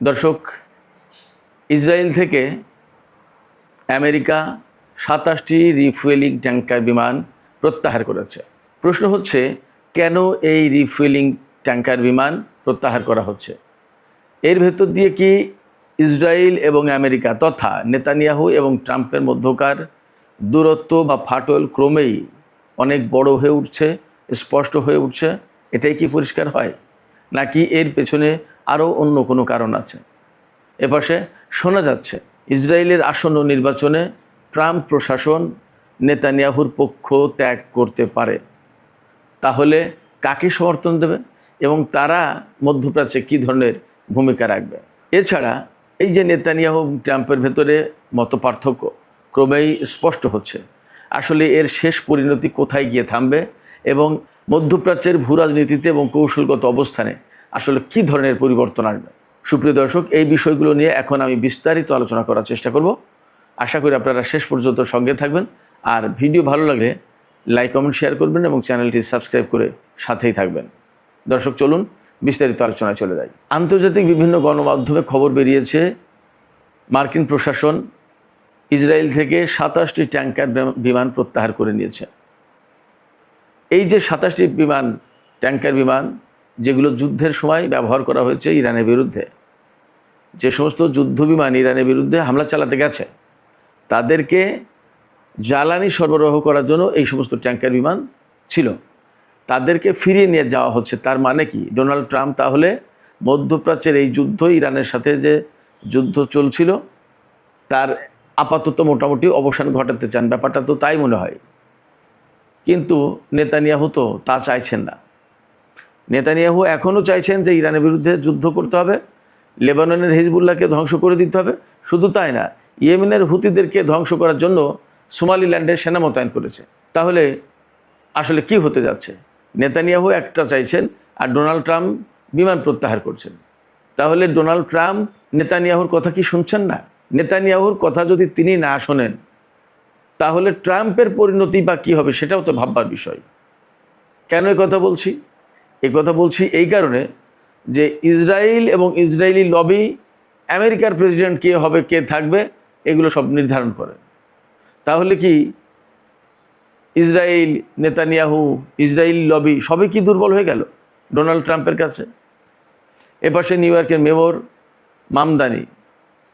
দর্শক, ইসরায়েল থেকে আমেরিকা ২৭টি রিফুয়েলিং ট্যাঙ্কার বিমান প্রত্যাহার করেছে। প্রশ্ন হচ্ছে, কেন এই রিফুয়েলিং ট্যাঙ্কার বিমান প্রত্যাহার করা হচ্ছে? এর ভেতর দিয়ে কি ইসরায়েল এবং আমেরিকা তথা নেতানিয়াহু এবং ট্রাম্পের মধ্যকার দূরত্ব বা ফাটল ক্রমেই অনেক বড় হয়ে উঠছে, স্পষ্ট হয়ে উঠছে? এটাই কি পরিষ্কার হয়, নাকি এর পেছনে আরও অন্য কোনো কারণ আছে? এপাশে শোনা যাচ্ছে ইসরায়েলের আসন্ন নির্বাচনে ট্রাম্প প্রশাসন নেতানিয়াহুর পক্ষ ত্যাগ করতে পারে। তাহলে কাকে সমর্থন দেবে এবং তারা মধ্যপ্রাচ্যে কী ধরনের ভূমিকা রাখবে? এছাড়া এই যে নেতানিয়াহু ট্রাম্পের ভেতরে মতপার্থক্য ক্রমেই স্পষ্ট হচ্ছে, আসলে এর শেষ পরিণতি কোথায় গিয়ে থামবে এবং মধ্যপ্রাচ্যের ভূ রাজনীতিতে এবং কৌশলগত অবস্থানে আসলে কী ধরনের পরিবর্তন আসবে? সুপ্রিয় দর্শক, এই বিষয়গুলো নিয়ে এখন আমি বিস্তারিত আলোচনা করার চেষ্টা করব। আশা করি আপনারা শেষ পর্যন্ত সঙ্গে থাকবেন, আর ভিডিও ভালো লাগলে লাইক কমেন্ট শেয়ার করবেন এবং চ্যানেলটি সাবস্ক্রাইব করে সাথেই থাকবেন। দর্শক, চলুন বিস্তারিত আলোচনায় চলে যাই। আন্তর্জাতিক বিভিন্ন গণমাধ্যমে খবর বেরিয়েছে, মার্কিন প্রশাসন ইসরায়েল থেকে ২৭টি ট্যাঙ্কার বিমান প্রত্যাহার করে নিয়েছে। এই যে ২৭টি ট্যাঙ্কার বিমান যেগুলো যুদ্ধের সময় ব্যবহার করা হয়েছে ইরানের বিরুদ্ধে, যে সমস্ত যুদ্ধ বিমান ইরানের বিরুদ্ধে হামলা চালাতে গেছে তাদেরকে জ্বালানি সরবরাহ করার জন্য এই সমস্ত ট্যাঙ্কার বিমান ছিল, তাদেরকে ফিরিয়ে নিয়ে যাওয়া হচ্ছে। তার মানে কি, ডোনাল্ড ট্রাম্প তাহলে মধ্যপ্রাচ্যের এই যুদ্ধ, ইরানের সাথে যে যুদ্ধ চলছিল তার আপাতত মোটামুটি অবসান ঘটাতে চান। ব্যাপারটা তো তাই মনে হয়, কিন্তু নেতানিয়াহু তো তা চাইছেন না। নেতানিয়াহু এখনও চাইছেন যে ইরানের বিরুদ্ধে যুদ্ধ করতে হবে, লেবাননের হিজবুল্লাহকে ধ্বংস করে দিতে হবে। শুধু তাই না, ইয়েমেনের হুতিদেরকে ধ্বংস করার জন্য সোমালিল্যান্ডে সেনা মোতায়েন করেছে। তাহলে আসলে কি হতে যাচ্ছে? নেতানিয়াহু একটা চাইছেন আর ডোনাল্ড ট্রাম্প বিমান প্রত্যাহার করছেন। তাহলে ডোনাল্ড ট্রাম্প নেতানিয়াহুর কথা কি শুনছেন না? নেতানিয়াহুর কথা যদি তিনি না শোনেন, তাহলে ট্রাম্পের পরিণতি বা কী হবে সেটাও তো ভাববার বিষয়। কেন কথা বলছি? কথা বলছি এই কারণে যে ইসরায়েল এবং ইসরায়েলি লবি আমেরিকার প্রেসিডেন্ট কে হবে, কে থাকবে, এগুলো সব নির্ধারণ করে। তাহলে কি ইসরায়েল, নেতানিয়াহু, ইসরায়েলি লবি সবই কি দুর্বল হয়ে গেল ডোনাল্ড ট্রাম্পের কাছে? এপাশে নিউ ইয়র্কের মেয়র মামদানি,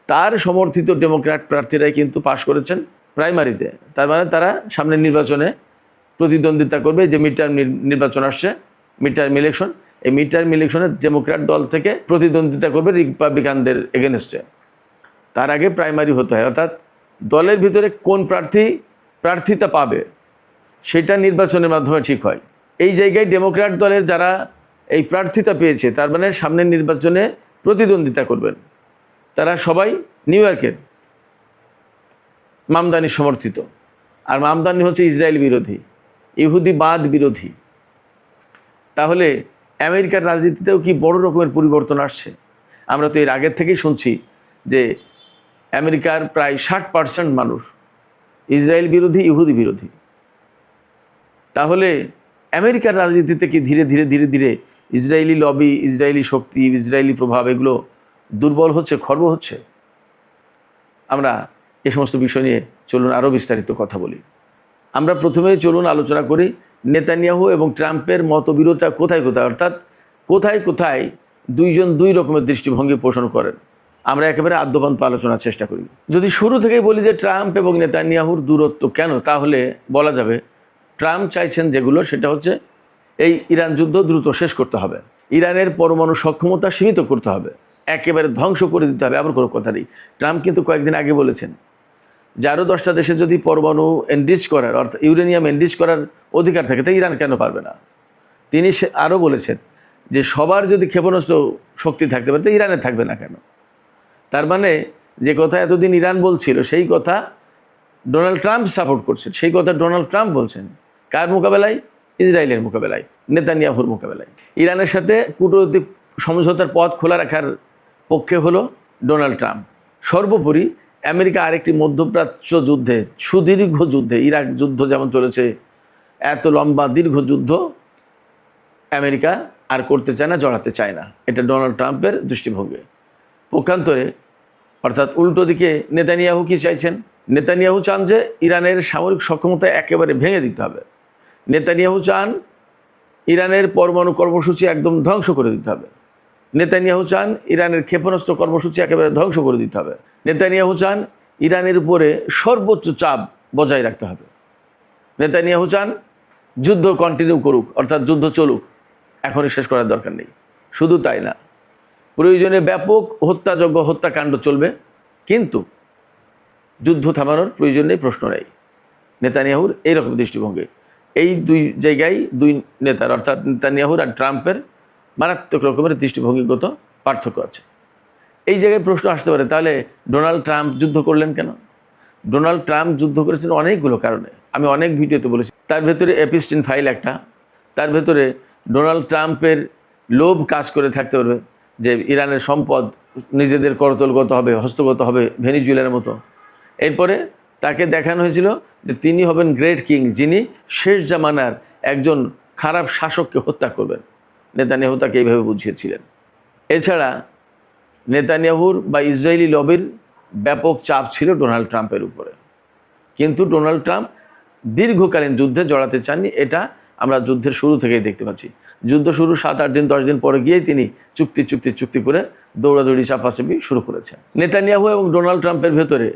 তার সমর্থিত ডেমোক্র্যাট প্রার্থীরাই কিন্তু পাশ করেছেন প্রাইমারিতে। তার মানে তারা সামনের নির্বাচনে প্রতিদ্বন্দ্বিতা করবে। যে মিড টার্ম নির্বাচন আসছে, মিড টার্ম ইলেকশন, এই মিড টার্ম ইলেকশনে ডেমোক্র্যাট দল থেকে প্রতিদ্বন্দ্বিতা করবে রিপাবলিকানদের এগেনস্টে। তার আগে প্রাইমারি হতে হয়, অর্থাৎ দলের ভিতরে কোন প্রার্থিতা পাবে সেটা নির্বাচনের মাধ্যমে ঠিক হয়। এই জায়গায় ডেমোক্র্যাট দলের যারা এই প্রার্থিতা পেয়েছে, তার মানে সামনের নির্বাচনে প্রতিদ্বন্দ্বিতা করবেন, তারা সবাই নিউ ইয়র্কের মামদানি সমর্থিত। আর মামদানি হচ্ছে ইসরায়েল বিরোধী, ইহুদিবাদ বিরোধী। তাহলে আমেরিকার রাজনীতিতেও কি বড় রকমের পরিবর্তন আসছে? আমরা তো এর আগের থেকেই শুনছি যে আমেরিকার প্রায় 60% মানুষ ইসরায়েল বিরোধী, ইহুদি বিরোধী। তাহলে আমেরিকার রাজনীতিতে কি ধীরে ধীরে ধীরে ধীরে ইসরায়েলি লবি, ইসরায়েলি শক্তি, ইসরায়েলি প্রভাব এগুলো দুর্বল হচ্ছে, খর্ব হচ্ছে? আমরা এ সমস্ত বিষয় নিয়ে চলুন আরও বিস্তারিত কথা বলি। আমরা প্রথমেই চলুন আলোচনা করি নেতানিয়াহু এবং ট্রাম্পের মতবিরোধটা কোথায় কোথায়, অর্থাৎ কোথায় কোথায় দুইজন দুই রকমের দৃষ্টিভঙ্গি পোষণ করেন। আমরা একেবারে আদ্যপান্ত আলোচনার চেষ্টা করি। যদি শুরু থেকেই বলি যে ট্রাম্প এবং নেতানিয়াহুর দূরত্ব কেন, তাহলে বলা যাবে ট্রাম্প চাইছেন যেগুলো, সেটা হচ্ছে এই ইরান যুদ্ধ দ্রুত শেষ করতে হবে, ইরানের পরমাণু সক্ষমতা সীমিত করতে হবে, একেবারে ধ্বংস করে দিতে হবে। আবার কোনো কথা নেই, ট্রাম্প কিন্তু কয়েকদিন আগে বলেছেন যে আরও 10টা দেশে যদি পরমাণু এনরিচ করার, অর্থাৎ ইউরেনিয়াম এনরিচ করার অধিকার থাকে, তাই ইরান কেন পারবে না? তিনি আরও বলেছেন যে সবার যদি ক্ষেপণাস্ত্র শক্তি থাকতে পারে, তো ইরানের থাকবে না কেন? তার মানে যে কথা এতদিন ইরান বলছিল, সেই কথা ডোনাল্ড ট্রাম্প সাপোর্ট করছেন। সেই কথা ডোনাল্ড ট্রাম্প বলছেন কার মোকাবেলায়? ইসরায়েলের মোকাবেলায়, নেতানিয়াহুর মোকাবেলায়। ইরানের সাথে কূটনৈতিক সমঝোতার পথ খোলা রাখার পক্ষে হলো ডোনাল্ড ট্রাম্প। সর্বোপরি আমেরিকা আরেকটি মধ্যপ্রাচ্য যুদ্ধে, সুদীর্ঘ যুদ্ধে, ইরাক যুদ্ধ যেমন চলেছে, এত লম্বা দীর্ঘ যুদ্ধ আমেরিকা আর করতে চায় না, জড়াতে চায় না। এটা ডোনাল্ড ট্রাম্পের দৃষ্টিভঙ্গি। পক্ষান্তরে অর্থাৎ উল্টো দিকে নেতানিয়াহু কি চাইছেন? নেতানিয়াহু চান যে ইরানের সামরিক সক্ষমতা একেবারে ভেঙে দিতে হবে। নেতানিয়াহু চান ইরানের পরমাণু কর্মসূচি একদম ধ্বংস করে দিতে হবে। নেতানিয়াহু চান ইরানের ক্ষেপণাস্ত্র কর্মসূচি একেবারে ধ্বংস করে দিতে হবে। নেতানিয়াহু চান ইরানের উপরে সর্বোচ্চ চাপ বজায় রাখতে হবে। নেতানিয়াহু চান যুদ্ধ কন্টিনিউ করুক, অর্থাৎ যুদ্ধ চলুক, এখনই শেষ করার দরকার নেই। শুধু তাই না, প্রয়োজনে ব্যাপক হত্যাযজ্ঞ হত্যাকাণ্ড চলবে, কিন্তু যুদ্ধ থামানোর প্রয়োজন নেই, প্রশ্ন নেই। নেতানিয়াহুর এইরকম দৃষ্টিভঙ্গি। এই দুই জায়গায় দুই নেতার অর্থাৎ নেতানিয়াহুর আর ট্রাম্পের মারাত্মক রকমের দৃষ্টিভঙ্গিগত পার্থক্য আছে। এই জায়গায় প্রশ্ন আসতে পারে, তাহলে ডোনাল্ড ট্রাম্প যুদ্ধ করলেন কেন? ডোনাল্ড ট্রাম্প যুদ্ধ করেছেন অনেকগুলো কারণে, আমি অনেক ভিডিওতে বলেছি। তার ভেতরে এপিস্টিন ফাইল একটা, তার ভেতরে ডোনাল্ড ট্রাম্পের লোভ কাজ করে থাকতে পারবে যে ইরানের সম্পদ নিজেদের করতলগত হবে, হস্তগত হবে ভেনিজুয়েলার মতো। এরপরে তাকে দেখানো হয়েছিল যে তিনি হবেন গ্রেট কিং, যিনি শেষ জামানার একজন খারাপ শাসককে হত্যা করবেন। নেতানিয়াহু তাকে এইভাবে বুঝিয়েছিলেন। এছাড়া নেতানিয়াহুর বা ইসরায়েলি লবির ব্যাপক চাপ ছিল ডোনাল্ড ট্রাম্পের উপরে, কিন্তু ডোনাল্ড ট্রাম্প দীর্ঘকালীন যুদ্ধে জড়াতে চাননি। এটা আমরা যুদ্ধের শুরু থেকেই দেখতে পাচ্ছি। যুদ্ধ শুরু 7-8 দিন 10 দিন পরে গিয়েই তিনি চুক্তি করে দৌড়াদৌড়ি চাপাচাপি শুরু করেছেন। নেতানিয়াহু এবং ডোনাল্ড ট্রাম্পের ভেতরে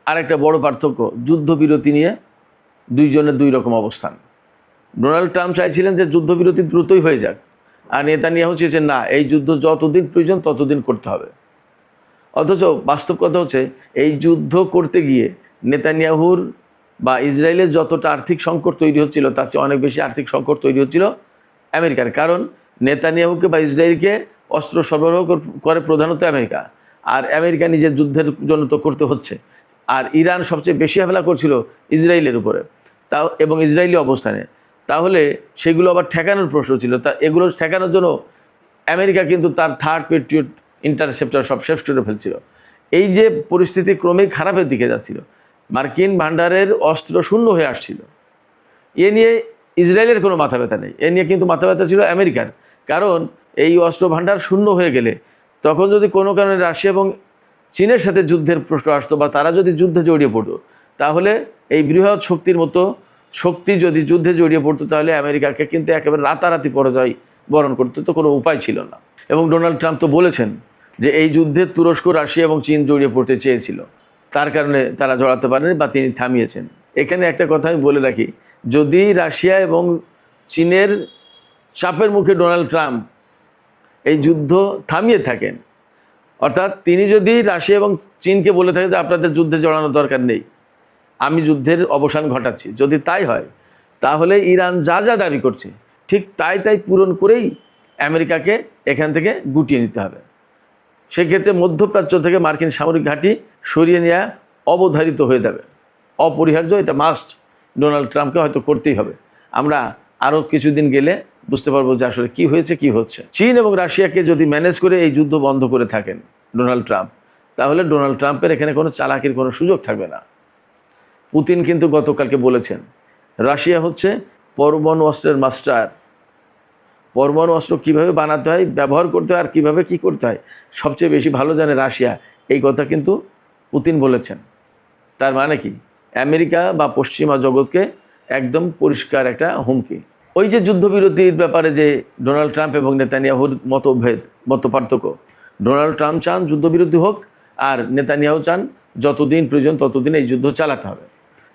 আরেকটা বড় পার্থক্য, যুদ্ধবিরতি নিয়ে দুইজনের দুই রকম অবস্থান। ডোনাল্ড ট্রাম্প চাইছিলেন যে যুদ্ধবিরতি দ্রুতই হয়ে যাক, আর নেতানিয়াহু চেয়েছেন না, এই যুদ্ধ যতদিন প্রয়োজন ততদিন করতে হবে। অথচ বাস্তব কথা হচ্ছে, এই যুদ্ধ করতে গিয়ে নেতানিয়াহুর বা ইসরায়েলের যতটা আর্থিক সংকট তৈরি হচ্ছিল, তার চেয়ে অনেক বেশি আর্থিক সংকট তৈরি হচ্ছিল আমেরিকার। কারণ নেতানিয়াহুকে বা ইসরায়েলকে অস্ত্র সরবরাহ করে প্রধানত আমেরিকা, আর আমেরিকা নিজের যুদ্ধের জন্য তো করতে হচ্ছে। আর ইরান সবচেয়ে বেশি হামলা করছিল ইসরায়েলের উপরে, তাও এবং ইসরায়েলি অবস্থানে। তাহলে সেগুলো আবার ঠেকানোর প্রশ্ন ছিল। এগুলো ঠেকানোর জন্য আমেরিকা কিন্তু তার থার্ড পেট্রিয়ট ইন্টারসেপ্টর সব শেষ করে ফেলছিল। এই যে পরিস্থিতি ক্রমেই খারাপের দিকে যাচ্ছিল, মার্কিন ভান্ডারের অস্ত্র শূন্য হয়ে আসছিল, এ নিয়ে ইসরায়েলের কোনো মাথা ব্যথা নেই। এ নিয়ে কিন্তু মাথা ব্যথা ছিল আমেরিকার। কারণ এই অস্ত্র ভান্ডার শূন্য হয়ে গেলে তখন যদি কোনো কারণে রাশিয়া এবং চীনের সাথে যুদ্ধের প্রশ্ন আসতো, বা তারা যদি যুদ্ধে জড়িয়ে পড়তো, তাহলে এই বৃহৎ শক্তির মতো শক্তি যদি যুদ্ধে জড়িয়ে পড়তো, তাহলে আমেরিকাকে কিন্তু একেবারে রাতারাতি পরাজয় বরণ করতে তো কোনো উপায় ছিল না। এবং ডোনাল্ড ট্রাম্প তো বলেছেন যে এই যুদ্ধে তুরস্ক, রাশিয়া এবং চীন জড়িয়ে পড়তে চেয়েছিল, তার কারণে তারা জড়াতে পারেনি বা তিনি থামিয়েছেন। এখানে একটা কথা আমি বলে রাখি, যদি রাশিয়া এবং চীনের চাপের মুখে ডোনাল্ড ট্রাম্প এই যুদ্ধ থামিয়ে থাকেন, অর্থাৎ তিনি যদি রাশিয়া এবং চীনকে বলে থাকে যে আপনাদের যুদ্ধে জড়ানোর দরকার নেই, আমি যুদ্ধের অবসান ঘটাচ্ছি, যদি তাই হয়, তাহলে ইরান যা যা দাবি করছে ঠিক তাই পূরণ করেই আমেরিকাকে এখান থেকে গুটিয়ে নিতে হবে। সেক্ষেত্রে মধ্যপ্রাচ্য থেকে মার্কিন সামরিক ঘাঁটি সরিয়ে নেওয়া অবধারিত হয়ে যাবে, অপরিহার্য। এটা মাস্ট, ডোনাল্ড ট্রাম্পকে হয়তো করতেই হবে। আমরা আরও কিছুদিন গেলে বুঝতে পারবো যে আসলে কী হয়েছে, কী হচ্ছে। চীন এবং রাশিয়াকে যদি ম্যানেজ করে এই যুদ্ধ বন্ধ করে থাকেন ডোনাল্ড ট্রাম্প, তাহলে ডোনাল্ড ট্রাম্পের এখানে কোনো চালাকির কোনো সুযোগ থাকবে না। পুতিন কিন্তু গতকালকে বলেছেন রাশিয়া হচ্ছে পরমাণু অস্ত্রের মাস্টার। পরমাণু অস্ত্র কীভাবে বানাতে হয়, ব্যবহার করতে হয়, আর কীভাবে কী করতে হয় সবচেয়ে বেশি ভালো জানে রাশিয়া। এই কথা কিন্তু পুতিন বলেছেন। তার মানে কি, আমেরিকা বা পশ্চিমা জগৎকে একদম পরিষ্কার একটা হুমকি। ওই যে যুদ্ধবিরতির ব্যাপারে যে ডোনাল্ড ট্রাম্প এবং নেতানিয়াহুর মত পার্থক্য, ডোনাল্ড ট্রাম্প চান যুদ্ধবিরতি হোক, আর নেতানিয়াহু চান যতদিন প্রয়োজন ততদিন এই যুদ্ধ চালাতে হবে।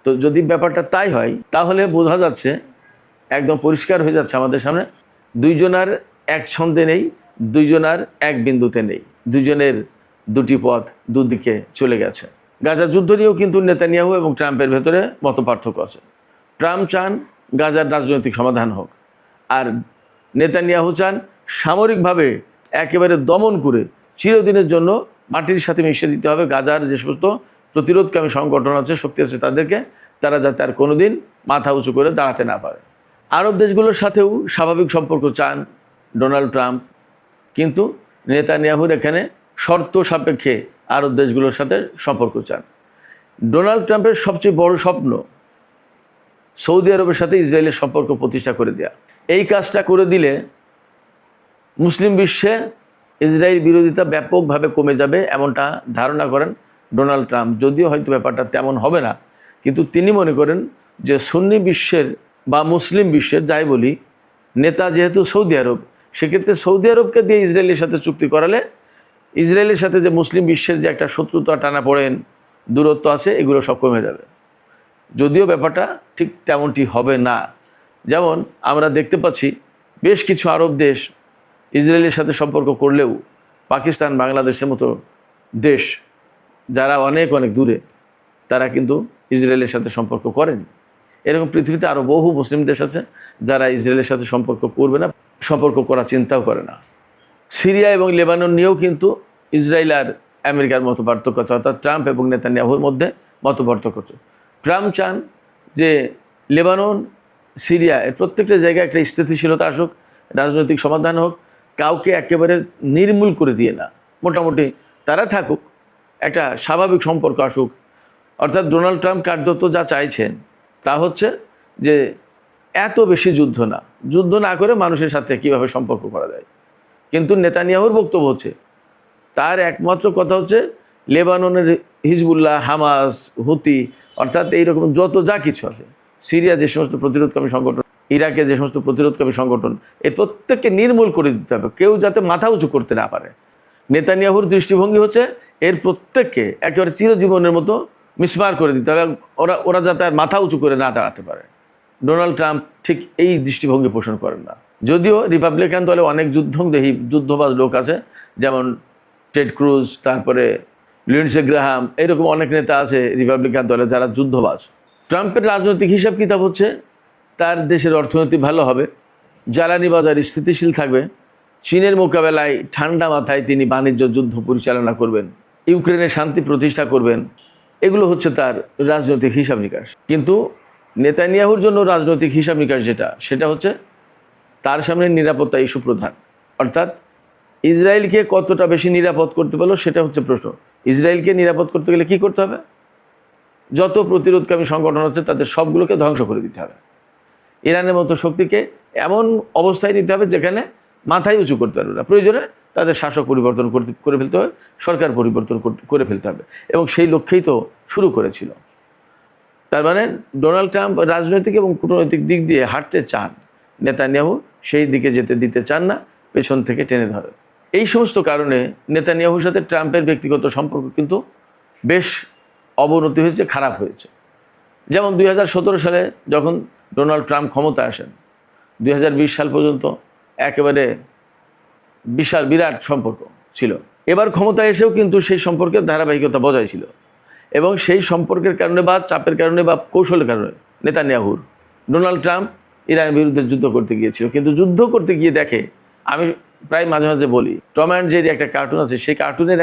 তো যদি ব্যাপারটা তাই হয়, তাহলে বোঝা যাচ্ছে, একদম পরিষ্কার হয়ে যাচ্ছে আমাদের সামনে, দুইজনার এক ছন্দে নেই, দুইজনার এক বিন্দুতে নেই, দুজনের দুটি পথ দুদিকে চলে গেছে। গাজার যুদ্ধ নিয়েও কিন্তু নেতানিয়াহু এবং ট্রাম্পের ভেতরে মত পার্থক্য আছে। ট্রাম্প চান গাজার রাজনৈতিক সমাধান হোক, আর নেতানিয়াহু চান সামরিকভাবে একেবারে দমন করে চিরদিনের জন্য মাটির সাথে মিশিয়ে দিতে হবে গাজার যে সমস্ত প্রতিরোধকামী সংগঠন আছে, শক্তি আছে, তাদেরকে, তারা যাতে আর কোনোদিন মাথা উঁচু করে দাঁড়াতে না পারে। আরব দেশগুলোর সাথেও স্বাভাবিক সম্পর্ক চান ডোনাল্ড ট্রাম্প, কিন্তু নেতানিয়াহুর এখানে শর্ত সাপেক্ষে আরব দেশগুলোর সাথে সম্পর্ক চান। ডোনাল্ড ট্রাম্পের সবচেয়ে বড় স্বপ্ন সৌদি আরবের সাথে ইসরায়েলের সম্পর্ক প্রতিষ্ঠা করে দেওয়া। এই কাজটা করে দিলে মুসলিম বিশ্বে ইসরায়েল বিরোধিতা ব্যাপকভাবে কমে যাবে এমনটা ধারণা করেন ডোনাল্ড ট্রাম্প। যদিও হয়তো ব্যাপারটা তেমন হবে না, কিন্তু তিনি মনে করেন যে সুন্নি বিশ্বের বা মুসলিম বিশ্বের যাই বলি নেতা যেহেতু সৌদি আরব, সেক্ষেত্রে সৌদি আরবকে দিয়ে ইসরায়েলের সাথে চুক্তি করালে ইসরায়েলের সাথে যে মুসলিম বিশ্বের যে একটা শত্রুতা টানা পড়েন দূরত্ব আছে, এগুলো সব কমে যাবে। যদিও ব্যাপারটা ঠিক তেমনটি হবে না। যেমন আমরা দেখতে পাচ্ছি বেশ কিছু আরব দেশ ইসরায়েলের সাথে সম্পর্ক করলেও পাকিস্তান, বাংলাদেশের মতো দেশ যারা অনেক অনেক দূরে, তারা কিন্তু ইসরায়েলের সাথে সম্পর্ক করেনি। এরকম পৃথিবীতে আরও বহু মুসলিম দেশ আছে যারা ইসরায়েলের সাথে সম্পর্ক করবে না, সম্পর্ক করার চিন্তাও করে না। সিরিয়া এবং লেবানন নিয়েও কিন্তু ইসরায়েল আর আমেরিকার মতো পার্থক্য আছে, অর্থাৎ ট্রাম্প এবং নেতানিয়াহুর মধ্যে মত পার্থক্য আছে। ট্রাম্প চান যে লেবানন, সিরিয়া এর প্রত্যেকটা জায়গায় একটা স্থিতিশীলতা আসুক, রাজনৈতিক সমাধান হোক, কাউকে একেবারে নির্মূল করে দিয়ে না, মোটামুটি তারা থাকুক, একটা স্বাভাবিক সম্পর্ক আসুক। অর্থাৎ ডোনাল্ড ট্রাম্প কার্যত যা চাইছেন তা হচ্ছে যে এত বেশি যুদ্ধ না করে মানুষের সাথে কীভাবে সম্পর্ক করা যায়। কিন্তু নেতানিয়াহুর বক্তব্য হচ্ছে, তার একমাত্র কথা হচ্ছে লেবাননের হিজবুল্লাহ, হামাস, হুতি, অর্থাৎ এইরকম যত যা কিছু আছে, সিরিয়া যে সমস্ত প্রতিরোধকামী সংগঠন, ইরাকে যে সমস্ত প্রতিরোধকামী সংগঠন, এই প্রত্যেককে নির্মূল করে দিতে হবে, কেউ যাতে মাথা উঁচু করতে না পারে। নেতানিয়াহুর দৃষ্টিভঙ্গি হচ্ছে এর প্রত্যেককে একেবারে চিরজীবনের মতো মিসমার করে দিতে হবে, ওরা যাতে আর মাথা উঁচু করে না দাঁড়াতে পারে। ডোনাল্ড ট্রাম্প ঠিক এই দৃষ্টিভঙ্গি পোষণ করেন না। যদিও রিপাবলিকান দলে অনেক যুদ্ধবাজ লোক আছে, যেমন টেড ক্রুজ, তারপরে লিন্ডসে গ্রাহাম, এরকম অনেক নেতা আছে রিপাবলিকান দলে যারা যুদ্ধবাজ। ট্রাম্পের রাজনৈতিক হিসাব কিতাব হচ্ছে তার দেশের অর্থনীতি ভালো হবে, জ্বালানি বাজার স্থিতিশীল থাকবে, চীনের মোকাবেলায় ঠান্ডা মাথায় তিনি বাণিজ্য যুদ্ধ পরিচালনা করবেন, ইউক্রেনে শান্তি প্রতিষ্ঠা করবেন, এগুলো হচ্ছে তার রাজনৈতিক হিসাব নিকাশ। কিন্তু নেতানিয়াহুর জন্য রাজনৈতিক হিসাব নিকাশ সেটা হচ্ছে তার সামনে নিরাপত্তা ইস্যু প্রধান। অর্থাৎ ইসরায়েলকে কতটা বেশি নিরাপদ করতে পারলো সেটা হচ্ছে প্রশ্ন। ইসরায়েলকে নিরাপদ করতে গেলে কী করতে হবে? যত প্রতিরোধকামী সংগঠন আছে তাদের সবগুলোকে ধ্বংস করে দিতে হবে। ইরানের মতো শক্তিকে এমন অবস্থায় নিতে হবে যেখানে মাথায় উঁচু করতে পারবে না, প্রয়োজনে তাদের শাসক পরিবর্তন করে ফেলতে হবে, সরকার পরিবর্তন করে ফেলতে হবে, এবং সেই লক্ষ্যেই তো শুরু করেছিল। তার মানে ডোনাল্ড ট্রাম্প রাজনৈতিক এবং কূটনৈতিক দিক দিয়ে হাঁটতে চান, নেতানিয়াহু সেই দিকে যেতে দিতে চান না, পেছন থেকে টেনে ধরে। এই সমস্ত কারণে নেতানিয়াহুর সাথে ট্রাম্পের ব্যক্তিগত সম্পর্ক কিন্তু বেশ অবনতি হয়েছে, খারাপ হয়েছে। যেমন 2017 সালে যখন ডোনাল্ড ট্রাম্প ক্ষমতায় আসেন, 2020 সাল পর্যন্ত একেবারে বিরাট সম্পর্ক ছিল। এবার ক্ষমতায় এসেও কিন্তু সেই সম্পর্কের ধারাবাহিকতা বজায় ছিল, এবং সেই সম্পর্কের কারণে বা চাপের কারণে বা কৌশলের কারণে নেতানিয়াহুর ডোনাল্ড ট্রাম্প ইরানের বিরুদ্ধে যুদ্ধ করতে গিয়েছিল। কিন্তু যুদ্ধ করতে গিয়ে দেখে, আমি প্রায় মাঝে মাঝে বলি, টম অ্যান্ড জেরি একটা কার্টুন আছে, সেই কার্টুনের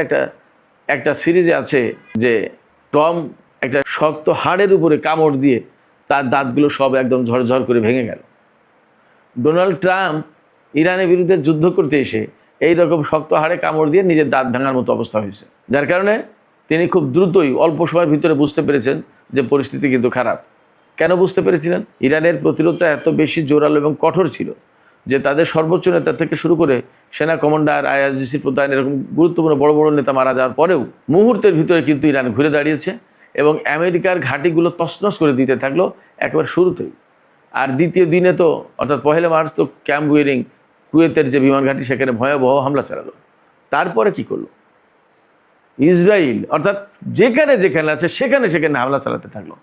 একটা সিরিজে আছে যে টম একটা শক্ত হাড়ের উপরে কামড় দিয়ে তার দাঁতগুলো সব একদম ঝরঝর করে ভেঙে গেল। ডোনাল্ড ট্রাম্প ইরানের বিরুদ্ধে যুদ্ধ করতে এসে এই রকম শক্ত হাড়ে কামড় দিয়ে নিজের দাঁত ভাঙার মতো অবস্থা হয়েছে, যার কারণে তিনি খুব দ্রুতই অল্প সময়ের ভিতরে বুঝতে পেরেছেন যে পরিস্থিতি কিন্তু খারাপ। কেন বুঝতে পেরেছিলেন? ইরানের প্রতিরোধটা এত বেশি জোরালো এবং কঠোর ছিল যে তাদের সর্বোচ্চ নেতা থেকে শুরু করে সেনা কমান্ডার, IRGC প্রধান, এরকম গুরুত্বপূর্ণ বড় বড় নেতা মারা যাওয়ার পরেও মুহূর্তের ভিতরে কিন্তু ইরান ঘুরে দাঁড়িয়েছে এবং আমেরিকার ঘাঁটিগুলো তছনছ করে দিতে থাকলো একেবারে শুরুতেই। আর দ্বিতীয় দিনে তো, অর্থাৎ 1 মার্চ তো ক্যাম্প ওয়েরিং, কুয়েতের যে বিমান ঘাঁটি, সেখানে ভয়াবহ হামলা চালালো। তারপরে কি করলো? ইসরায়েল অর্থাৎ যেখানে আছে সেখানে হামলা চালাতে থাকলো।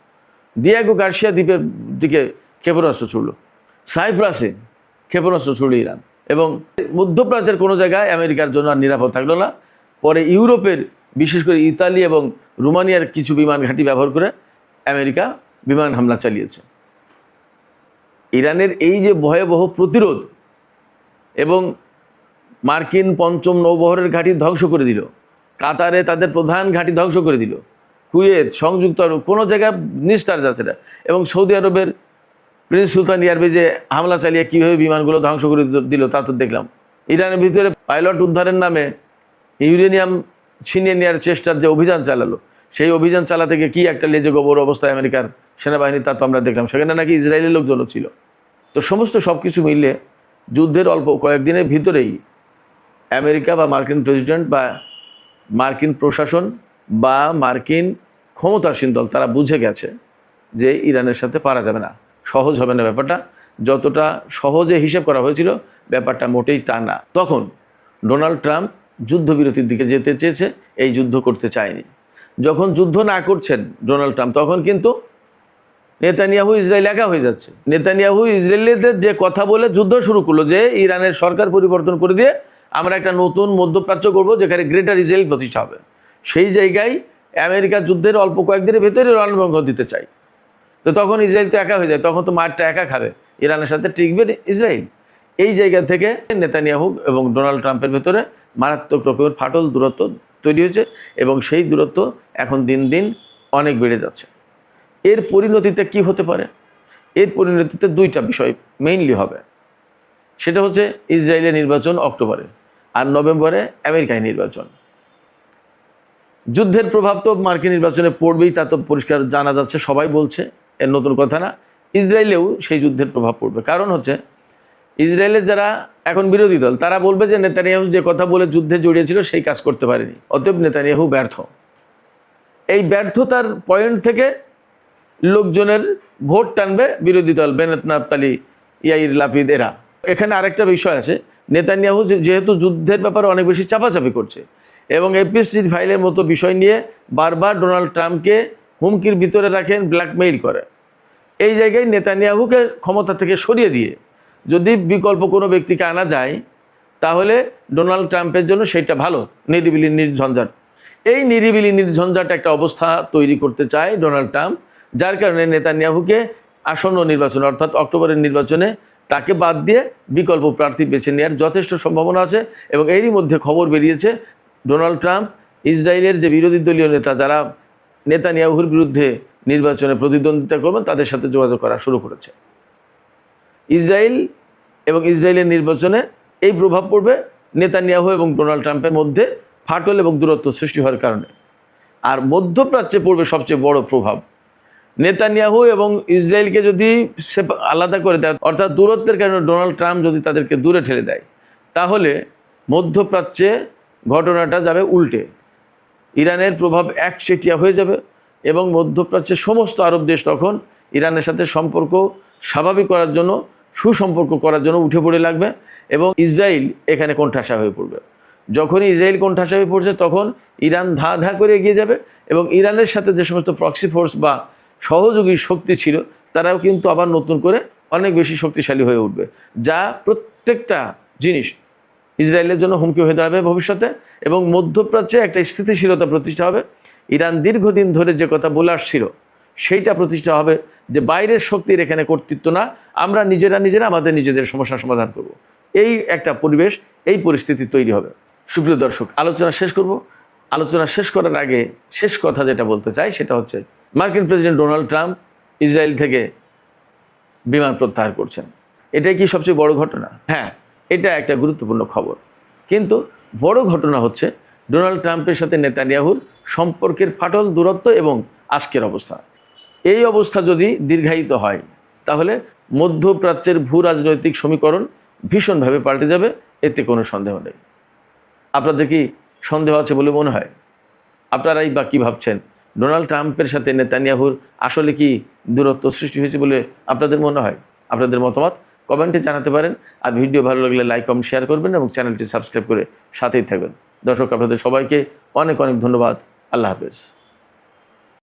দিয়েগো গার্সিয়া দ্বীপের দিকে ক্ষেপণাস্ত্র ছুড়ল, সাইপ্রাসে ক্ষেপণাস্ত্র ছুড়ল ইরান, এবং মধ্যপ্রাচ্যের কোনো জায়গায় আমেরিকার জন্য আর নিরাপদ থাকলো না। পরে ইউরোপের, বিশেষ করে ইতালি এবং রোমানিয়ার কিছু বিমান ঘাঁটি ব্যবহার করে আমেরিকা বিমান হামলা চালিয়েছে। ইরানের এই যে ভয়াবহ প্রতিরোধ এবং মার্কিন 5ম নৌবহরের ঘাঁটি ধ্বংস করে দিল, কাতারে তাদের প্রধান ঘাঁটি ধ্বংস করে দিল, কুয়েত, সংযুক্ত আরব, কোনো জায়গায় নিস্তার যাচ্ছে না, এবং সৌদি আরবের প্রিন্স সুলতান এয়ারবেজে হামলা চালিয়ে কীভাবে বিমানগুলো ধ্বংস করে দিল তা তো দেখলাম। ইরানের ভিতরে পাইলট উদ্ধারের নামে ইউরেনিয়াম ছিনিয়ে নেওয়ার চেষ্টার যে অভিযান চালালো, সেই অভিযান চালাতে গিয়ে কী একটা লেজে গোবর অবস্থায় আমেরিকার সেনাবাহিনী, তা তো আমরা দেখলাম। সেখানে নাকি ইসরায়েলের লোকজনও ছিল। তো সমস্ত সব কিছু মিলিয়ে যুদ্ধের অল্প কয়েকদিনের ভিতরেই আমেরিকা বা মার্কিন প্রেসিডেন্ট বা মার্কিন প্রশাসন বা মার্কিন ক্ষমতাসীন দল তারা বুঝে গেছে যে ইরানের সাথে পারা যাবে না, সহজ হবে না ব্যাপারটা। যতটা সহজে হিসেব করা হয়েছিল ব্যাপারটা মোটেই তা না। তখন ডোনাল্ড ট্রাম্প যুদ্ধবিরতির দিকে যেতে চেয়েছে, এই যুদ্ধ করতে চায়নি। যখন যুদ্ধ না করছেন ডোনাল্ড ট্রাম্প, তখন কিন্তু নেতানিয়াহু ইসরায়েল একা হয়ে যাচ্ছে। নেতানিয়াহু ইসরায়েলিদের যে কথা বলে যুদ্ধ শুরু করলো যে ইরানের সরকার পরিবর্তন করে দিয়ে আমরা একটা নতুন মধ্যপ্রাচ্য করবো যেখানে গ্রেটার ইসরায়েল প্রতিষ্ঠা হবে। সেই জায়গায় আমেরিকা যুদ্ধের অল্প কয়েকদিনের ভেতরে রণভঙ্গ দিতে চায়। তো তখন ইসরায়েল তো একা হয়ে যায়, তখন তো মাঠটা একা খাবে, ইরানের সাথে টিকবে ইসরায়েল। এই জায়গা থেকে নেতানিয়াহু এবং ডোনাল্ড ট্রাম্পের ভেতরে মারাত্মক রকমের ফাটল দূরত্ব তৈরি হয়েছে এবং সেই দূরত্ব এখন দিন দিন অনেক বেড়ে যাচ্ছে। এর পরিণতিতে কি হতে পারে? এর পরিণতিতে দুইটা বিষয় মেইনলি হবে। সেটা হচ্ছে ইসরায়েলের নির্বাচন অক্টোবরে, আর নভেম্বরে আমেরিকায় নির্বাচন। যুদ্ধের প্রভাব তো মার্কিন নির্বাচনে পড়বেই, তা তো পরিষ্কার জানা যাচ্ছে, সবাই বলছে, এর নতুন কথা না। ইসরায়েলেও সেই যুদ্ধের প্রভাব পড়বে। কারণ হচ্ছে ইসরায়েলের যারা এখন বিরোধী দল তারা বলবে যে নেতানিয়াহু যে কথা বলে যুদ্ধে জড়িয়েছিল সেই কাজ করতে পারেনি, অতএব নেতানিয়াহু ব্যর্থ। এই ব্যর্থতার পয়েন্ট থেকে লোকজনের ভোট টানবে বিরোধী দল, বেনেত নাফতালি, ইয়াইর লাপিদ এরা। এখানে আরেকটা বিষয় আছে, নেতানিয়াহু যেহেতু যুদ্ধের ব্যাপারে অনেক বেশি চাপাচাপি করছে এবং এপিএসসি ফাইলের মতো বিষয় নিয়ে বারবার ডোনাল্ড ট্রাম্পকে হুমকির ভিতরে রাখেন, ব্ল্যাকমেইল করে। এই জায়গায় নেতানিয়াহুকে ক্ষমতা থেকে সরিয়ে দিয়ে যদি বিকল্প কোনো ব্যক্তিকে আনা যায় তাহলে ডোনাল্ড ট্রাম্পের জন্য সেটা ভালো, নিরিবিলি নির্ঝঞ্ঝাট। এই নিরিবিলি নির্ঝঞ্ঝাট একটা অবস্থা তৈরি করতে চায় ডোনাল্ড ট্রাম্প, যার কারণে নেতানিয়াহুকে আসন্ন নির্বাচনে অর্থাৎ অক্টোবরের নির্বাচনে তাকে বাদ দিয়ে বিকল্প প্রার্থী বেছে নেওয়ার যথেষ্ট সম্ভাবনা আছে। এবং এরই মধ্যে খবর বেরিয়েছে ডোনাল্ড ট্রাম্প ইসরায়েলের যে বিরোধী দলীয় নেতা যারা নেতানিয়াহুর বিরুদ্ধে নির্বাচনে প্রতিদ্বন্দ্বিতা করবেন তাদের সাথে যোগাযোগ করা শুরু করেছে। ইসরায়েল এবং ইসরায়েলের নির্বাচনে এই প্রভাব পড়বে নেতানিয়াহু এবং ডোনাল্ড ট্রাম্পের মধ্যে ফাটল এবং দূরত্ব সৃষ্টি হওয়ার কারণে। আর মধ্যপ্রাচ্যে পড়বে সবচেয়ে বড় প্রভাব। নেতানিয়াহু এবং ইসরায়েলকে যদি আলাদা করে দেয়, অর্থাৎ দূরত্বের কারণে ডোনাল্ড ট্রাম্প যদি তাদেরকে দূরে ঠেলে দেয়, তাহলে মধ্যপ্রাচ্যে ঘটনাটা যাবে উল্টে। ইরানের প্রভাব একচেটিয়া হয়ে যাবে এবং মধ্যপ্রাচ্যের সমস্ত আরব দেশ তখন ইরানের সাথে সম্পর্ক স্বাভাবিক করার জন্য, সুসম্পর্ক করার জন্য উঠে পড়ে লাগবে এবং ইসরায়েল এখানে কোণঠাসা হয়ে পড়বে। যখনই ইসরায়েল কোণঠাসা হয়ে পড়ছে তখন ইরান ধা ধা করে এগিয়ে যাবে এবং ইরানের সাথে যে সমস্ত প্রক্সি ফোর্স বা সহযোগী শক্তি ছিল তারাও কিন্তু আবার নতুন করে অনেক বেশি শক্তিশালী হয়ে উঠবে, যা প্রত্যেকটা জিনিস ইসরায়েলের জন্য হুমকি হয়ে দাঁড়াবে ভবিষ্যতে। এবং মধ্যপ্রাচ্যে একটা স্থিতিশীলতা প্রতিষ্ঠা হবে। ইরান দীর্ঘদিন ধরে যে কথা বলে আসছিল সেইটা প্রতিষ্ঠা হবে যে বাইরের শক্তির এখানে কর্তৃত্ব না, আমরা নিজেরা আমাদের নিজেদের সমস্যার সমাধান করব। এই একটা পরিবেশ, এই পরিস্থিতি তৈরি হবে। সুপ্রিয় দর্শক, আলোচনা শেষ করব। আলোচনা শেষ করার আগে শেষ কথা যেটা বলতে চাই সেটা হচ্ছে মার্কিন প্রেসিডেন্ট ডোনাল্ড ট্রাম্প ইসরায়েল থেকে বিমান প্রত্যাহার করছেন। এটাই কি সবচেয়ে বড় ঘটনা? হ্যাঁ, এটা একটা গুরুত্বপূর্ণ খবর। কিন্তু বড় ঘটনা হচ্ছে ডোনাল্ড ট্রাম্পের সাথে নেতানিয়াহুর সম্পর্কের ফাটল, দূরত্ব এবং আজকের অবস্থা। এই অবস্থা যদি দীর্ঘায়িত হয় তাহলে মধ্যপ্রাচ্যের ভূ রাজনৈতিক সমীকরণ ভীষণভাবে পাল্টে যাবে, এতে কোনো সন্দেহ নেই। আপনাদের কি সন্দেহ আছে বলে মনে হয়? আপনারাই বা কী ভাবছেন? ডোনাল্ড ট্রাম্পের সাথে নেতানিয়াহুর আসলে কি দূরত্ব সৃষ্টি হয়েছে বলে আপনাদের মনে হয়? আপনাদের মতামত কমেন্টে জানাতে পারেন। আর ভিডিও ভালো লাগলে লাইক, কমেন্ট, শেয়ার করবেন এবং চ্যানেলটি সাবস্ক্রাইব করে সাথেই থাকবেন। দর্শক, আপনাদের সবাইকে অনেক অনেক ধন্যবাদ। আল্লাহ হাফেজ।